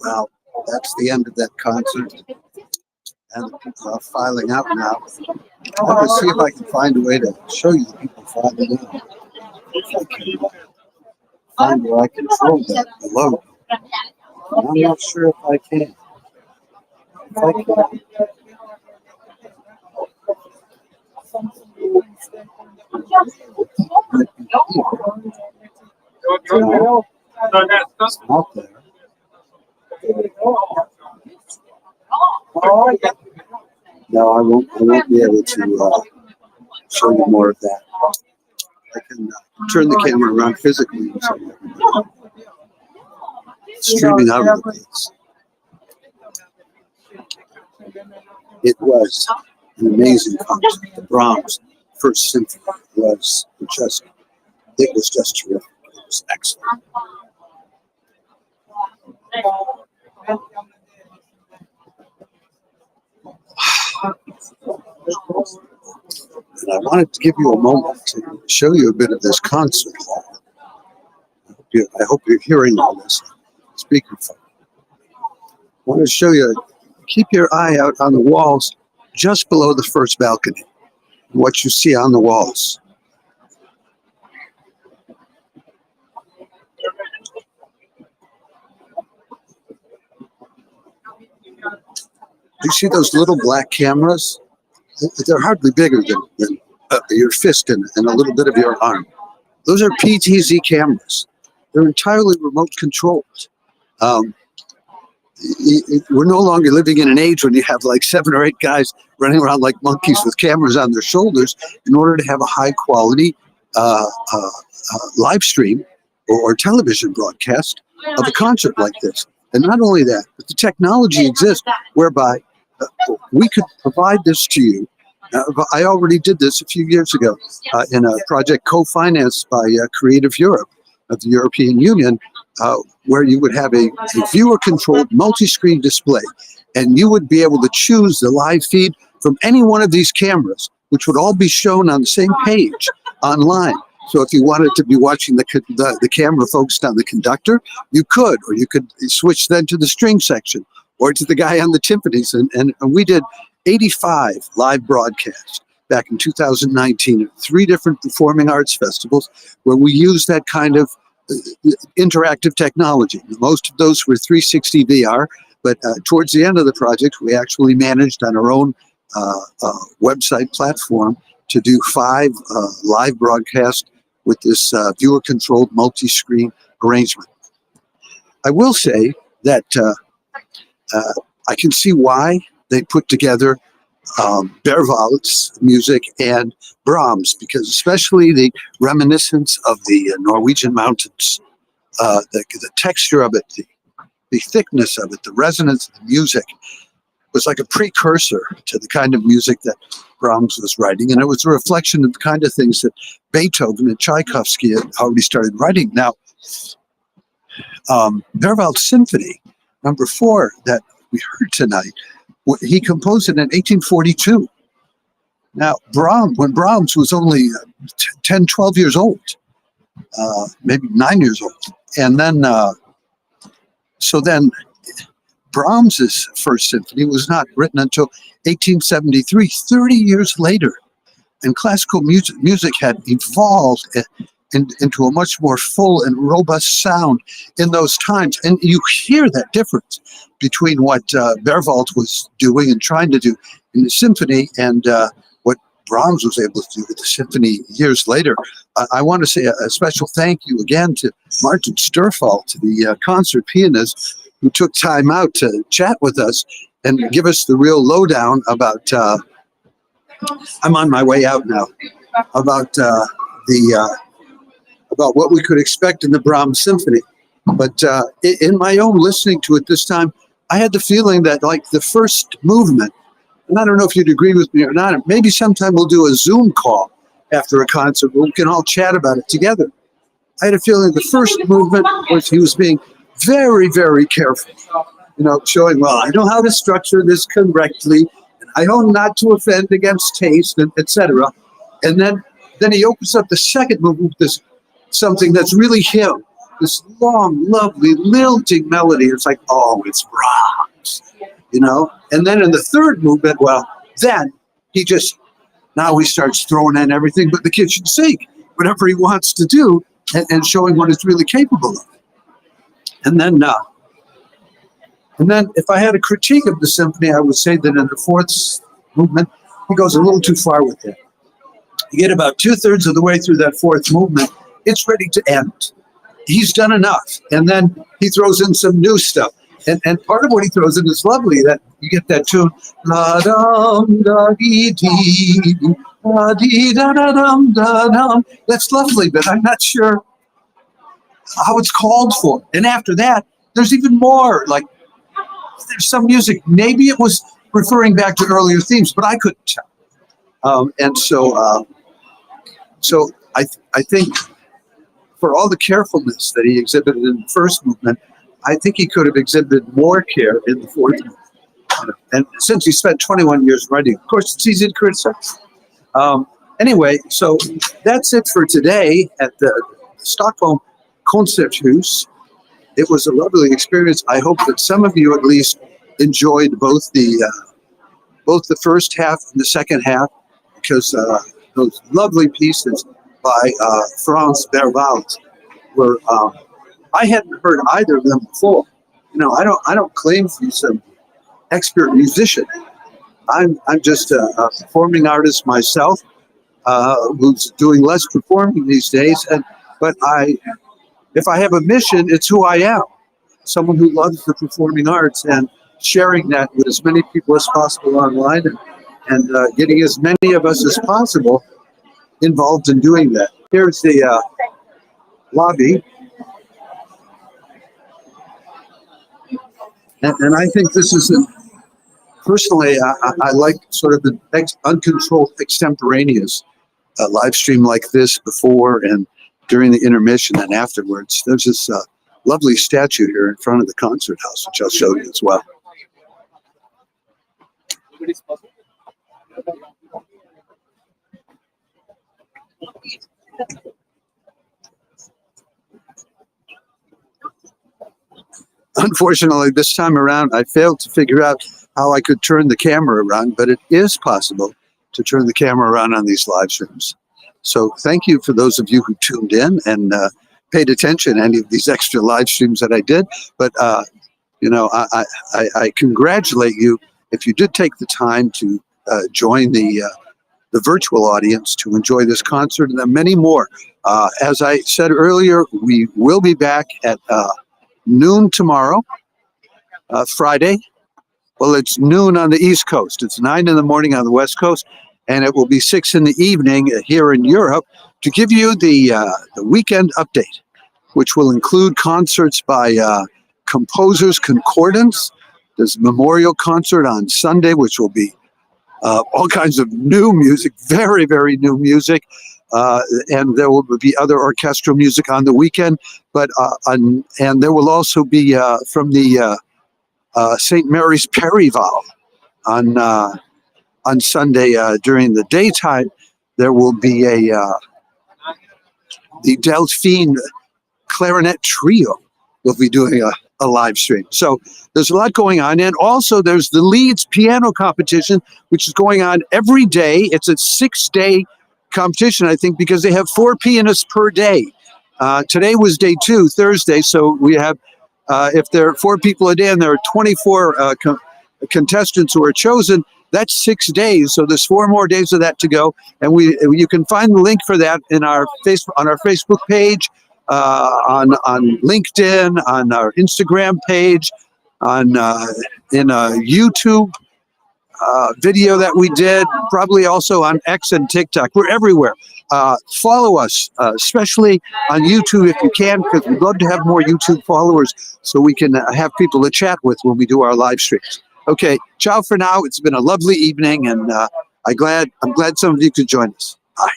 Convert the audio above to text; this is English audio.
Well, that's the end of that concert. And the people are filing out now. I'm going to see if I can find a way to show you the people filing out. If I can find where I control that below. And I'm not sure if I can. If I can. No, it's not there. No, I won't be able to show you more of that. I can turn the camera around physically and show you everybody. Streaming out of the place. It was an amazing concert. The Brahms First Symphony was just terrific. It was excellent. And I wanted to give you a moment to show you a bit of this concert hall. I hope you're hearing all this speakerphone. I want to show you, keep your eye out on the walls just below the first balcony, what you see on the walls. You see those little black cameras? They're hardly bigger than your fist and a little bit of your arm. Those are PTZ cameras. They're entirely remote controlled. We're no longer living in an age when you have like 7 or 8 guys running around like monkeys with cameras on their shoulders in order to have a high quality live stream or television broadcast of a concert like this. And not only that, but the technology exists whereby we could provide this to you. I already did this a few years ago in a project co-financed by Creative Europe of the European Union, where you would have a viewer-controlled multi-screen display, and you would be able to choose the live feed from any one of these cameras, which would all be shown on the same page online. So if you wanted to be watching the camera focused on the conductor, you could, or you could switch then to the string section or to the guy on the timpanis. And we did 85 live broadcasts back in 2019 at 3 different performing arts festivals where we used that kind of interactive technology. Most of those were 360 VR, but towards the end of the project, we actually managed on our own website platform to do 5 live broadcasts with this viewer-controlled multi-screen arrangement. I will say that I can see why they put together Paval's music and Brahms, because especially the reminiscence of the Norwegian mountains, the texture of it, the thickness of it, the resonance of the music was like a precursor to the kind of music that Brahms was writing, and it was a reflection of the kind of things that Beethoven and Tchaikovsky had already started writing. Now, Paval's Symphony, number 4, that we heard tonight, he composed it in 1842. Now, when Brahms was only 10, 12 years old, maybe 9 years old, and then, so then Brahms's First Symphony was not written until 1873, 30 years later. And classical music had evolved into a much more full and robust sound in those times. And you hear that difference between what Paval was doing and trying to do in the symphony and what Brahms was able to do with the symphony years later. I want to say a special thank you again to Martin Sturfall, to the concert pianist, who took time out to chat with us and give us the real lowdown about, I'm on my way out now, about about what we could expect in the Brahms Symphony. But in my own listening to it this time, I had the feeling that like the first movement, and I don't know if you'd agree with me or not, maybe sometime we'll do a Zoom call after a concert where we can all chat about it together. I had a feeling the first movement was he was being very, very careful, showing, well, I know how to structure this correctly, and I know not to offend against taste, and etc. And then he opens up the second movement with this something that's really him, this long, lovely, lilting melody. It's like, oh, it's Brahms, you know? And then in the third movement, well, then now he starts throwing in everything but the kitchen sink, whatever he wants to do, and showing what it's really capable of. And then if I had a critique of the symphony, I would say that in the fourth movement, he goes a little too far with it. You get about 2/3 of the way through that fourth movement, it's ready to end. He's done enough. And then he throws in some new stuff. And part of what he throws in is lovely, that you get that tune, la dum da dee dee, la dee da da dum da dum. That's lovely, but I'm not sure how it's called for. And after that, there's even more. Like, there's some music. Maybe it was referring back to earlier themes, but I couldn't tell. So I think for all the carefulness that he exhibited in the first movement, I think he could have exhibited more care in the fourth movement. And since he spent 21 years writing, of course, it's easy to criticize. Anyway, so that's it for today at the Stockholm Konserthuset. It was a lovely experience. I hope that some of you at least enjoyed both the first half and the second half, because those lovely pieces by Franz Paval were. I hadn't heard either of them before. You know, I don't claim to be some expert musician. I'm just a performing artist myself, who's doing less performing these days. But if I have a mission, it's who I am. Someone who loves the performing arts and sharing that with as many people as possible online, and getting as many of us as possible involved in doing that. Here's the lobby. And I think this is, personally, I like sort of the uncontrolled extemporaneous live stream like this before and during the intermission and afterwards. There's this lovely statue here in front of the concert house, which I'll show you as well. Unfortunately, this time around, I failed to figure out how I could turn the camera around, but it is possible to turn the camera around on these live streams. So thank you for those of you who tuned in and paid attention to any of these extra live streams that I did. But, you know, I congratulate you if you did take the time to join the virtual audience to enjoy this concert and then many more. As I said earlier, we will be back at noon tomorrow, Friday. Well, it's noon on the East Coast. It's 9 in the morning on the West Coast, and it will be 6 in the evening here in Europe to give you the weekend update, which will include concerts by Composers Concordance. There's a memorial concert on Sunday, which will be all kinds of new music, very, very new music. And there will be other orchestral music on the weekend, but and there will also be from the St. Mary's Paval on Sunday during the daytime. There will be the Delphine Clarinet Trio will be doing a live stream. So there's a lot going on, and also there's the Leeds Piano Competition, which is going on every day. It's a 6-day competition, I think, because they have 4 pianists per day. Today was day 2, Thursday, so we have, if there are 4 people a day and there are 24 contestants who are chosen, that's 6 days. So there's 4 more days of that to go, and you can find the link for that in our Facebook page, on LinkedIn, on our Instagram page, in a YouTube video that we did, probably also on X and TikTok. We're everywhere. Follow us, especially on YouTube if you can, because we'd love to have more YouTube followers so we can have people to chat with when we do our live streams. Okay, ciao for now. It's been a lovely evening, and I'm glad some of you could join us. Bye.